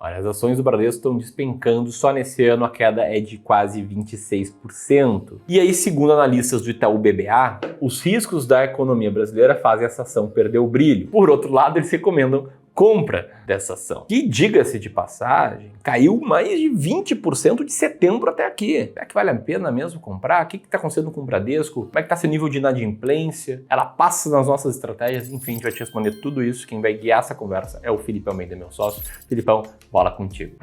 Olha, as ações do Bradesco estão despencando, só nesse ano a queda é de quase 26%. E aí, segundo analistas do Itaú BBA, os riscos da economia brasileira fazem essa ação perder o brilho. Por outro lado, eles recomendam compra dessa ação, que, diga-se de passagem, caiu mais de 20% de setembro até aqui. Será que vale a pena mesmo comprar? O que está acontecendo com o Bradesco? Como é que está esse nível de inadimplência? Ela passa nas nossas estratégias? Enfim, a gente vai te responder tudo isso. Quem vai guiar essa conversa é o Felipe Almeida, meu sócio. Filipão, bola contigo.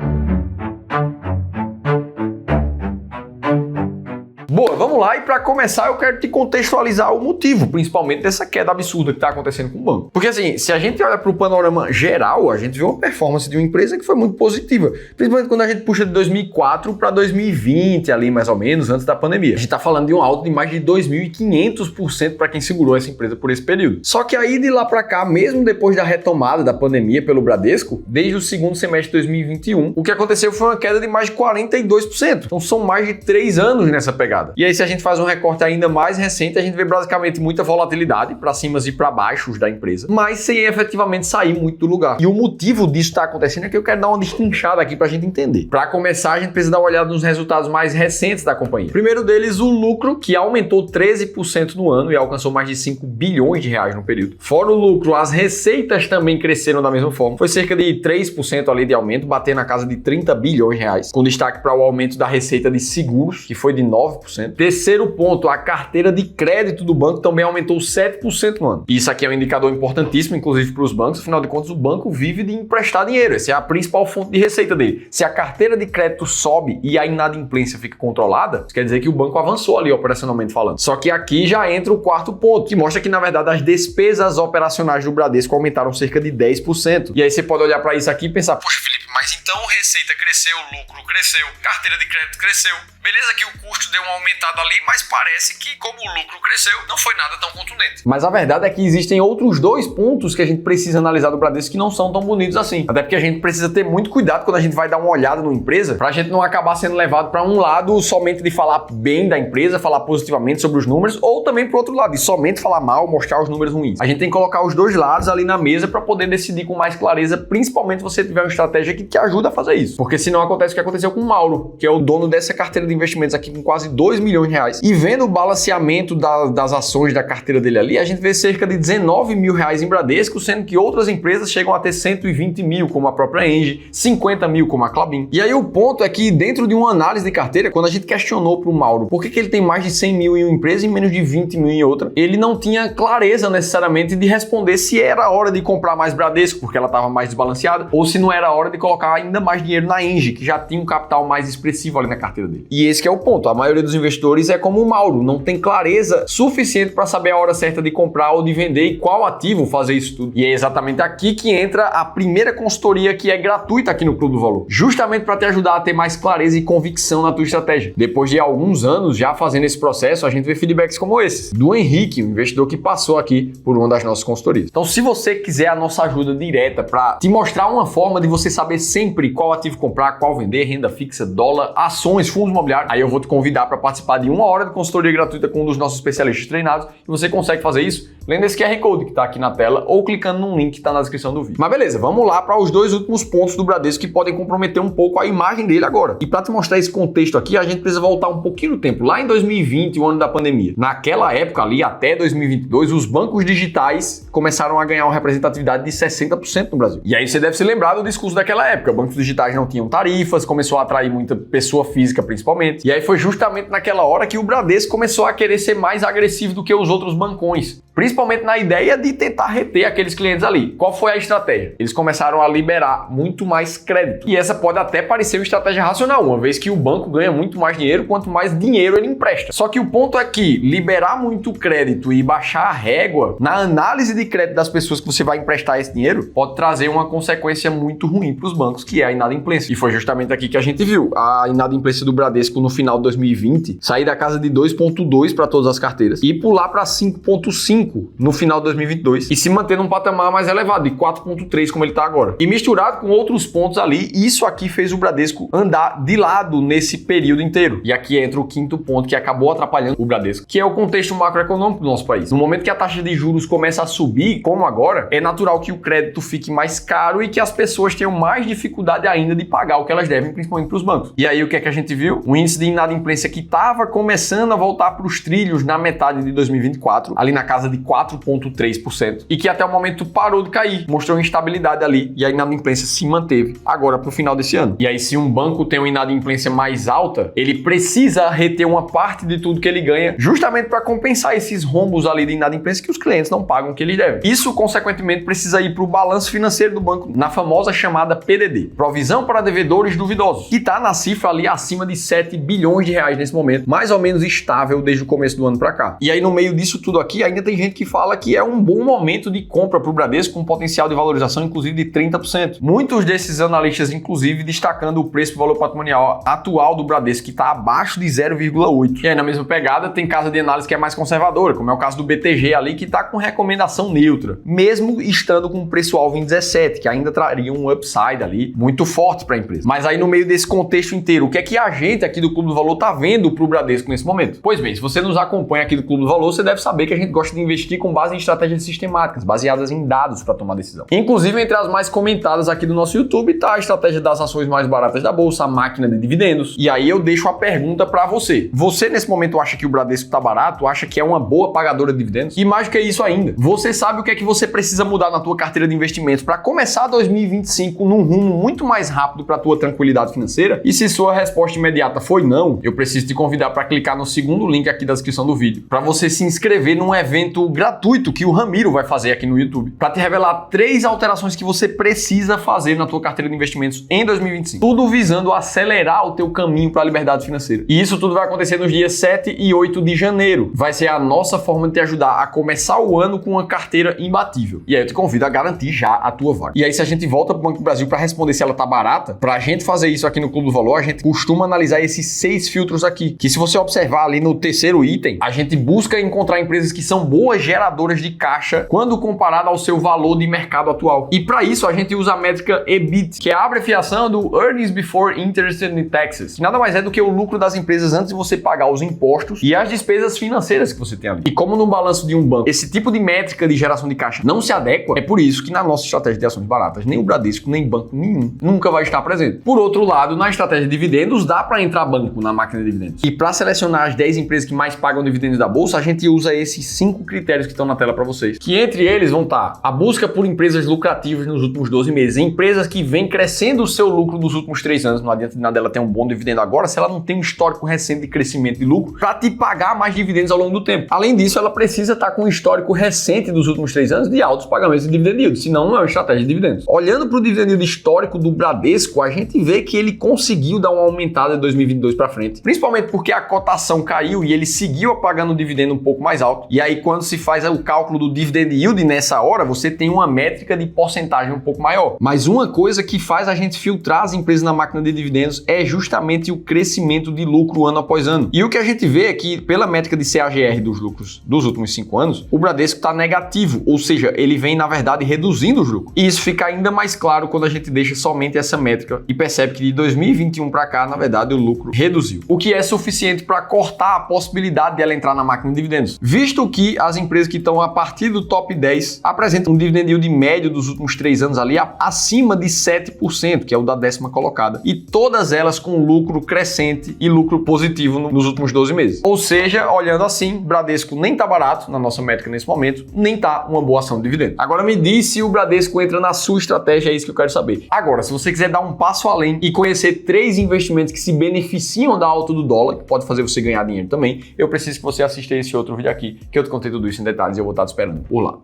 Boa, vamos lá, e para começar eu quero te contextualizar o motivo, principalmente dessa queda absurda que está acontecendo com o banco. Porque assim, se a gente olha para o panorama geral, a gente vê uma performance de uma empresa que foi muito positiva, principalmente quando a gente puxa de 2004 para 2020, ali mais ou menos, antes da pandemia. A gente está falando de um alto de mais de 2.500% para quem segurou essa empresa por esse período. Só que aí de lá para cá, mesmo depois da retomada da pandemia pelo Bradesco, desde o segundo semestre de 2021, o que aconteceu foi uma queda de mais de 42%. Então são mais de 3 anos nessa pegada. E aí, se a gente faz um recorte ainda mais recente, a gente vê basicamente muita volatilidade para cima e para baixo da empresa, mas sem efetivamente sair muito do lugar. E o motivo disso estar acontecendo é que eu quero dar uma destrinchada aqui para a gente entender. Para começar, a gente precisa dar uma olhada nos resultados mais recentes da companhia. Primeiro deles, o lucro, que aumentou 13% no ano e alcançou mais de 5 bilhões de reais no período. Fora o lucro, as receitas também cresceram da mesma forma. Foi cerca de 3% ali de aumento, batendo na casa de 30 bilhões de reais, com destaque para o aumento da receita de seguros, que foi de 9%. Terceiro ponto, a carteira de crédito do banco também aumentou 7% no ano. Isso aqui é um indicador importantíssimo, inclusive para os bancos. Afinal de contas, o banco vive de emprestar dinheiro. Essa é a principal fonte de receita dele. Se a carteira de crédito sobe e a inadimplência fica controlada, isso quer dizer que o banco avançou ali operacionalmente falando. Só que aqui já entra o quarto ponto, que mostra que, na verdade, as despesas operacionais do Bradesco aumentaram cerca de 10%. E aí você pode olhar para isso aqui e pensar, poxa, Felipe, mas então receita cresceu, lucro cresceu, carteira de crédito cresceu. Beleza que o custo deu uma aumentada ali, mas parece que, como o lucro cresceu, não foi nada tão contundente. Mas a verdade é que existem outros dois pontos que a gente precisa analisar do Bradesco que não são tão bonitos assim. Até porque a gente precisa ter muito cuidado quando a gente vai dar uma olhada numa empresa, pra gente não acabar sendo levado para um lado somente de falar bem da empresa, falar positivamente sobre os números, ou também pro outro lado, de somente falar mal, mostrar os números ruins. A gente tem que colocar os dois lados ali na mesa para poder decidir com mais clareza, principalmente se você tiver uma estratégia que te ajuda a fazer isso. Porque senão acontece o que aconteceu com o Mauro, que é o dono dessa carteira de investimentos aqui com quase 2 milhões de reais. E vendo o balanceamento das ações da carteira dele ali, a gente vê cerca de 19 mil reais em Bradesco, sendo que outras empresas chegam a ter 120 mil, como a própria Engie, 50 mil, como a Klabin. E aí o ponto é que dentro de uma análise de carteira, quando a gente questionou para o Mauro por que ele tem mais de 100 mil em uma empresa e menos de 20 mil em outra, ele não tinha clareza necessariamente de responder se era hora de comprar mais Bradesco, porque ela estava mais desbalanceada, ou se não era hora de colocar ainda mais dinheiro na Engie, que já tinha um capital mais expressivo ali na carteira dele. E esse que é o ponto. A maioria dos investidores é como o Mauro, não tem clareza suficiente para saber a hora certa de comprar ou de vender e qual ativo fazer isso tudo. E é exatamente aqui que entra a primeira consultoria que é gratuita aqui no Clube do Valor, justamente para te ajudar a ter mais clareza e convicção na tua estratégia. Depois de alguns anos já fazendo esse processo, a gente vê feedbacks como esse, do Henrique, um investidor que passou aqui por uma das nossas consultorias. Então, se você quiser a nossa ajuda direta para te mostrar uma forma de você saber sempre qual ativo comprar, qual vender, renda fixa, dólar, ações, fundos imobiliários, aí eu vou te convidar para participar de 1 hora de consultoria gratuita com um dos nossos especialistas treinados, e você consegue fazer isso lendo esse QR Code que está aqui na tela ou clicando num link que está na descrição do vídeo. Mas beleza, vamos lá para os dois últimos pontos do Bradesco que podem comprometer um pouco a imagem dele agora. E para te mostrar esse contexto aqui, a gente precisa voltar um pouquinho no tempo, lá em 2020, o ano da pandemia. Naquela época ali, até 2022, os bancos digitais começaram a ganhar uma representatividade de 60% no Brasil. E aí você deve se lembrar do discurso daquela época. Bancos digitais não tinham tarifas, começou a atrair muita pessoa física principalmente. E aí foi justamente naquela hora que o Bradesco começou a querer ser mais agressivo do que os outros bancões, principalmente na ideia de tentar reter aqueles clientes ali. Qual foi a estratégia? Eles começaram a liberar muito mais crédito. E essa pode até parecer uma estratégia racional, uma vez que o banco ganha muito mais dinheiro quanto mais dinheiro ele empresta. Só que o ponto é que liberar muito crédito e baixar a régua na análise de crédito das pessoas que você vai emprestar esse dinheiro pode trazer uma consequência muito ruim para os bancos, que é a inadimplência. E foi justamente aqui que a gente viu a inadimplência do Bradesco no final de 2020 sair da casa de 2,2 para todas as carteiras e pular para 5,5 5 no final de 2022 e se manter num patamar mais elevado, de 4,3 como ele está agora. E misturado com outros pontos ali, isso aqui fez o Bradesco andar de lado nesse período inteiro. E aqui entra o quinto ponto que acabou atrapalhando o Bradesco, que é o contexto macroeconômico do nosso país. No momento que a taxa de juros começa a subir, como agora, é natural que o crédito fique mais caro e que as pessoas tenham mais dificuldade ainda de pagar o que elas devem, principalmente para os bancos. E aí o que é que a gente viu? Um índice de inadimplência que estava começando a voltar para os trilhos na metade de 2024, ali na casa de 4,3%, e que até o momento parou de cair, mostrou instabilidade ali, e a inadimplência se manteve agora para o final desse ano. E aí se um banco tem uma inadimplência mais alta, ele precisa reter uma parte de tudo que ele ganha, justamente para compensar esses rombos ali de inadimplência que os clientes não pagam o que eles devem. Isso, consequentemente, precisa ir para o balanço financeiro do banco, na famosa chamada PDD, Provisão para Devedores Duvidosos, que está na cifra ali acima de 7 bilhões de reais nesse momento, mais ou menos estável desde o começo do ano para cá. E aí, no meio disso tudo aqui, ainda tem gente que fala que é um bom momento de compra para o Bradesco, com potencial de valorização, inclusive, de 30%. Muitos desses analistas, inclusive, destacando o preço do valor patrimonial atual do Bradesco, que está abaixo de 0,8. E aí, na mesma pegada, tem casa de análise que é mais conservadora, como é o caso do BTG ali, que está com recomendação neutra, mesmo estando com um preço-alvo em 17, que ainda traria um upside ali muito forte para a empresa. Mas aí, no meio desse contexto inteiro, o que é que a gente aqui do Clube do Valor está vendo para o Bradesco nesse momento? Pois bem, se você nos acompanha aqui do Clube do Valor, você deve saber que a gente gosta de investir com base em estratégias sistemáticas, baseadas em dados para tomar decisão. Inclusive, entre as mais comentadas aqui do nosso YouTube está a estratégia das ações mais baratas da bolsa, a máquina de dividendos. E aí eu deixo a pergunta para você. Você, nesse momento, acha que o Bradesco está barato? Acha que é uma boa pagadora de dividendos? E mais do que isso ainda, você sabe o que é que você precisa mudar na tua carteira de investimentos para começar 2025 num rumo muito mais rápido para a tua tranquilidade financeira? E se sua resposta imediata foi não, eu preciso te convidar para clicar no segundo link aqui da descrição do vídeo, para você se inscrever num evento gratuito que o Ramiro vai fazer aqui no YouTube, para te revelar 3 alterações que você precisa fazer na tua carteira de investimentos em 2025. Tudo visando acelerar o teu caminho para a liberdade financeira. E isso tudo vai acontecer nos dias 7 e 8 de janeiro. Vai ser a nossa forma de te ajudar a começar o ano com uma carteira imbatível. E aí eu te convido a garantir já a tua vaga. E aí, se a gente volta para o Banco do Brasil para responder se ela tá barata, para a gente fazer isso aqui no Clube do Valor, a gente costuma analisar esses 6 filtros aqui, que se você observar ali no terceiro item, a gente busca encontrar empresas que são boas geradoras de caixa quando comparado ao seu valor de mercado atual. E para isso a gente usa a métrica EBIT, que é a abreviação do Earnings Before Interest and Taxes, que nada mais é do que o lucro das empresas antes de você pagar os impostos e as despesas financeiras que você tem ali. E como no balanço de um banco, esse tipo de métrica de geração de caixa não se adequa, é por isso que na nossa estratégia de ações baratas, nem o Bradesco, nem banco nenhum nunca vai estar presente. Por outro lado, na estratégia de dividendos, dá para entrar banco na máquina de dividendos. E para selecionar as 10 empresas que mais pagam dividendos da bolsa, a gente usa esses 5 critérios que estão na tela para vocês. Que entre eles vão estar a busca por empresas lucrativas nos últimos 12 meses, empresas que vêm crescendo o seu lucro nos últimos 3 anos. Não adianta nada dela ter um bom dividendo agora se ela não tem um histórico recente de crescimento de lucro para te pagar mais dividendos ao longo do tempo. Além disso, ela precisa estar com um histórico recente dos últimos 3 anos de altos pagamentos de dividend yield, senão não é uma estratégia de dividendos. Olhando para o dividend yield histórico do Bradesco, a gente vê que ele conseguiu dar uma aumentada de 2022 para frente, principalmente porque a cotação caiu e ele seguiu pagando o dividendo um pouco mais alto. E aí, quando se faz o cálculo do dividend yield nessa hora, você tem uma métrica de porcentagem um pouco maior. Mas uma coisa que faz a gente filtrar as empresas na máquina de dividendos é justamente o crescimento de lucro ano após ano. E o que a gente vê é que, pela métrica de CAGR dos lucros dos últimos 5 anos, o Bradesco está negativo, ou seja, ele vem, na verdade, reduzindo os lucros. E isso fica ainda mais claro quando a gente deixa somente essa métrica e percebe que de 2021 para cá, na verdade, o lucro reduziu. O que é suficiente para cortar a possibilidade de ela entrar na máquina de dividendos, visto que as empresas que estão a partir do top 10 apresentam um dividend yield médio dos últimos 3 anos ali acima de 7%, que é o da 10ª colocada, e todas elas com lucro crescente e lucro positivo nos últimos 12 meses. Ou seja, olhando assim, Bradesco nem tá barato na nossa métrica nesse momento, nem tá uma boa ação de dividendo. Agora me diz se o Bradesco entra na sua estratégia, é isso que eu quero saber. Agora, se você quiser dar um passo além e conhecer 3 investimentos que se beneficiam da alta do dólar, que pode fazer você ganhar dinheiro também, eu preciso que você assista esse outro vídeo aqui, que eu te contei tudo isso em detalhes e eu vou estar te esperando por lá.